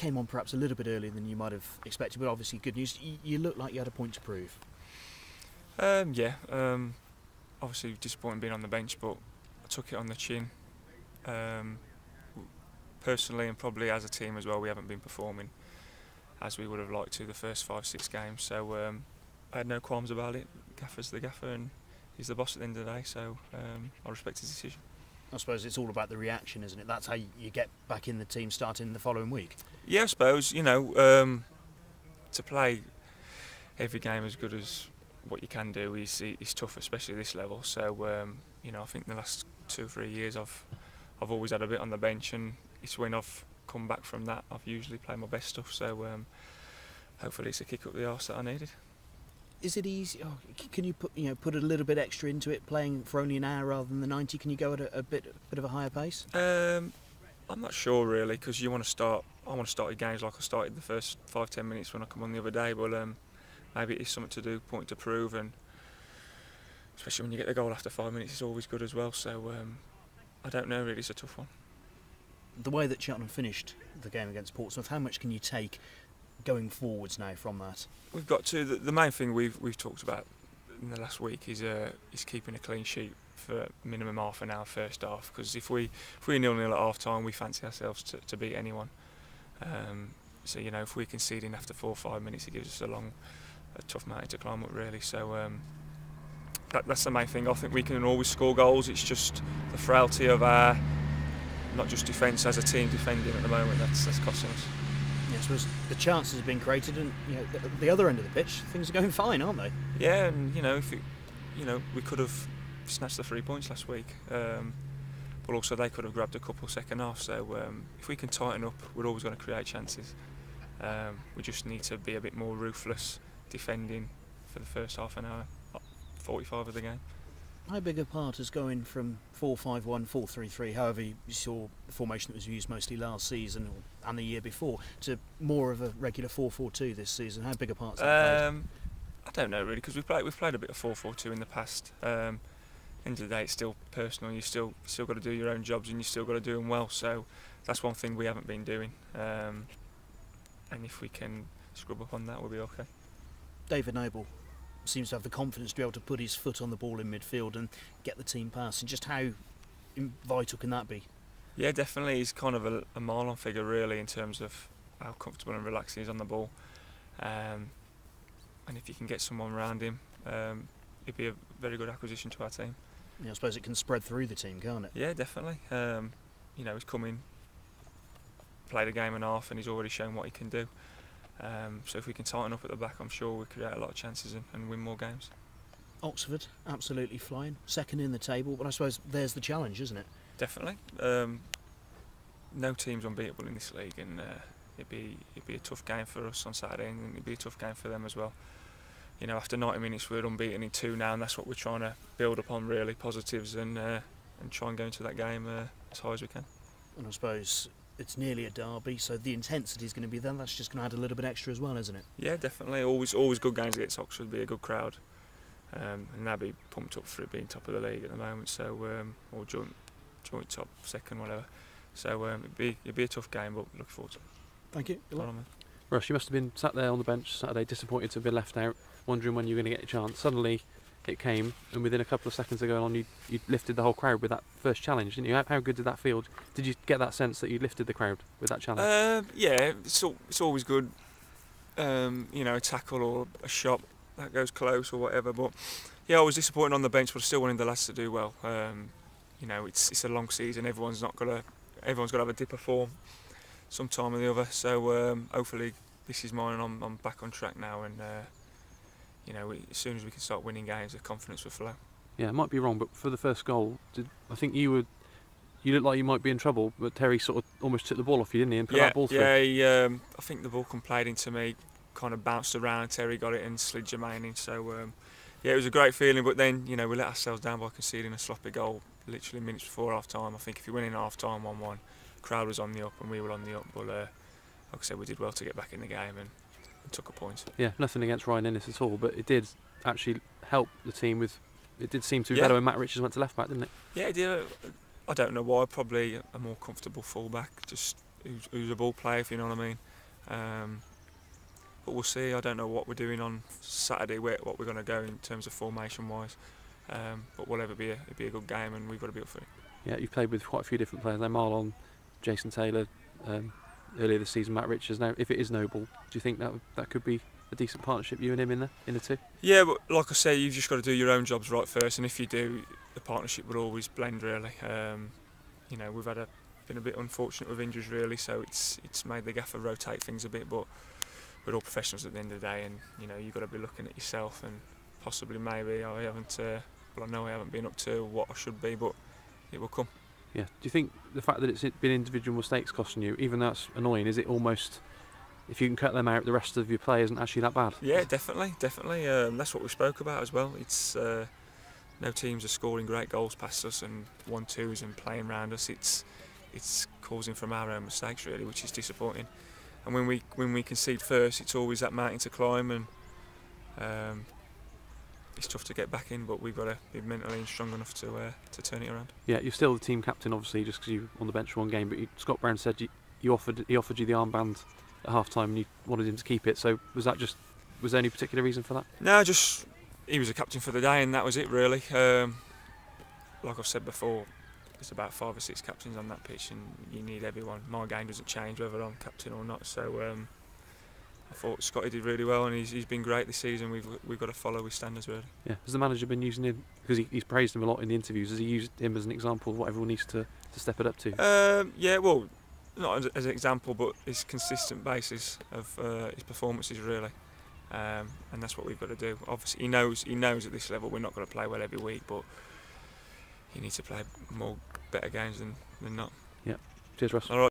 came on perhaps a little bit earlier than you might have expected, but obviously good news. You looked like you had a point to prove. Obviously disappointing being on the bench, but I took it on the chin. Personally, and probably as a team as well, we haven't been performing as we would have liked to the first 5-6 games. So I had no qualms about it. Gaffer's the gaffer, and he's the boss at the end of the day. So I respect his decision. I suppose it's all about the reaction, isn't it? That's how you get back in the team starting the following week. Yeah, I suppose, to play every game as good as what you can do is tough, especially this level. So I think the last 2 or 3 years I've always had a bit on the bench, and it's when I've come back from that I've usually played my best stuff. So hopefully it's a kick up the arse that I needed. Is it easy? Can you put a little bit extra into it, playing for only an hour rather than the 90? Can you go at a bit of a higher pace? I'm not sure really, because I want to start the games like I started the first 5-10 minutes when I come on the other day. But maybe it is something to do, point to prove, and especially when you get the goal after 5 minutes, it's always good as well. So I don't know really, it's a tough one. The way that Cheltenham finished the game against Portsmouth, how much can you take going forwards now from that? We've got to. The main thing we've talked about in the last week is keeping a clean sheet for minimum half an hour first half. Because if we're 0-0 at half time, we fancy ourselves to beat anyone. So if we're conceding after 4 or 5 minutes, it gives us a tough mountain to climb up really. So that's the main thing. I think we can always score goals. It's just the frailty of our not just defence, as a team defending at the moment that's costing us. Yeah, I suppose the chances have been created, and the other end of the pitch, things are going fine, aren't they? Yeah, and we could have snatched the 3 points last week, but also they could have grabbed a couple second half. So if we can tighten up, we're always going to create chances. We just need to be a bit more ruthless defending for the first half an hour, 45 of the game. How big a part is going from 4-5-1, 4-3-3, however you saw the formation that was used mostly last season and the year before, to more of a regular 4-4-2 this season? How big a part is that played? I don't know really, because we've played a bit of 4-4-2 in the past. End of the day, it's still personal. You still got to do your own jobs, and you still got to do them well. So that's one thing we haven't been doing. And if we can scrub up on that, we'll be okay. David Noble seems to have the confidence to be able to put his foot on the ball in midfield and get the team passing. Just how vital can that be? Yeah, definitely. He's kind of a mile-on figure really in terms of how comfortable and relaxed he is on the ball. And if you can get someone around him, it'd be a very good acquisition to our team. Yeah, I suppose it can spread through the team, can't it? Yeah, definitely. He's come in, played a game and a half, and he's already shown what he can do. So if we can tighten up at the back, I'm sure we'll create a lot of chances and win more games. Oxford, absolutely flying, second in the table, but I suppose there's the challenge, isn't it? Definitely. No team's unbeatable in this league, and it'd be a tough game for us on Saturday, and it'd be a tough game for them as well. After 90 minutes we're unbeaten in 2 now, and that's what we're trying to build upon really, positives, and try and go into that game as high as we can. And I suppose it's nearly a derby, so the intensity is going to be there. That's just going to add a little bit extra as well, isn't it? Yeah, definitely. Always good games against Oxford. Be a good crowd, and they'll be pumped up for it being top of the league at the moment. So or joint top, second, whatever. So it'd be a tough game, but looking forward to it. Thank you. Good luck. Russ, you must have been sat there on the bench Saturday, disappointed to have been left out, wondering when you were going to get a chance. Suddenly it came, and within a couple of seconds of going on, you lifted the whole crowd with that first challenge, didn't you? How good did that feel? Did you get that sense that you lifted the crowd with that challenge? Yeah, it's always good. A tackle or a shot that goes close or whatever. But yeah, I was disappointed on the bench, but I still wanted the lads to do well. It's a long season. Everyone's got to have a dip of form sometime or the other. So hopefully this is mine, and I'm back on track now. And as soon as we can start winning games, the confidence will flow. Yeah, I might be wrong, but for the first goal, I think you looked like you might be in trouble, but Terry sort of almost took the ball off you, didn't he, and put that ball through? Yeah, I think the ball played into me, kind of bounced around, Terry got it and slid Jermaine in. So it was a great feeling, but then we let ourselves down by conceding a sloppy goal literally minutes before half time. I think if you went in half time 1-1, crowd was on the up and we were on the up, but like I said, we did well to get back in the game and took a point. Yeah, nothing against Ryan Ennis at all, but it did actually help the team with. It did seem to be better when Matt Richards went to left back, didn't it? Yeah, it did. I don't know why. Probably a more comfortable full back, just who's a ball player, if you know what I mean. But we'll see. I don't know what we're doing on Saturday, what we're going to go in terms of formation-wise. But whatever, it'll be a good game, and we've got to be up for it. Yeah, you've played with quite a few different players there. Marlon, Jason Taylor, earlier this season, Matt Richards. Now, if it is Noble, do you think that could be a decent partnership, you and him in the two? Yeah, but like I say, you've just got to do your own jobs right first, and if you do, the partnership will always blend really. We've been a bit unfortunate with injuries really, so it's made the gaffer rotate things a bit, but we're all professionals at the end of the day, and you've got to be looking at yourself, and possibly maybe I know I haven't been up to what I should be, but it will come. Yeah. Do you think the fact that it's been individual mistakes costing you, even though that's annoying, is it almost, if you can cut them out, the rest of your play isn't actually that bad? Yeah, definitely. That's what we spoke about as well. It's no teams are scoring great goals past us and 1-2s and playing around us. It's causing from our own mistakes really, which is disappointing. And when we concede first, it's always that mountain to climb, and it's tough to get back in. But we've got to be mentally strong enough to turn it around. Yeah, you're still the team captain, obviously, just because you were on the bench for one game. But Scott Brown said he offered you the armband at half time, and you wanted him to keep it. So was there any particular reason for that? No, just he was a captain for the day, and that was it really. Like I've said before, there's about 5 or 6 captains on that pitch, and you need everyone. My game doesn't change whether I'm captain or not. So I thought Scotty did really well, and he's been great this season. We've got to follow his standards really. Yeah. Has the manager been using him, because he's praised him a lot in the interviews? Has he used him as an example of what everyone needs to step it up to? Yeah, well, not as an example, but his consistent basis of his performances really, and that's what we've got to do. Obviously, he knows at this level we're not going to play well every week, but he needs to play better games than not. Yeah. Cheers, Russ. All right.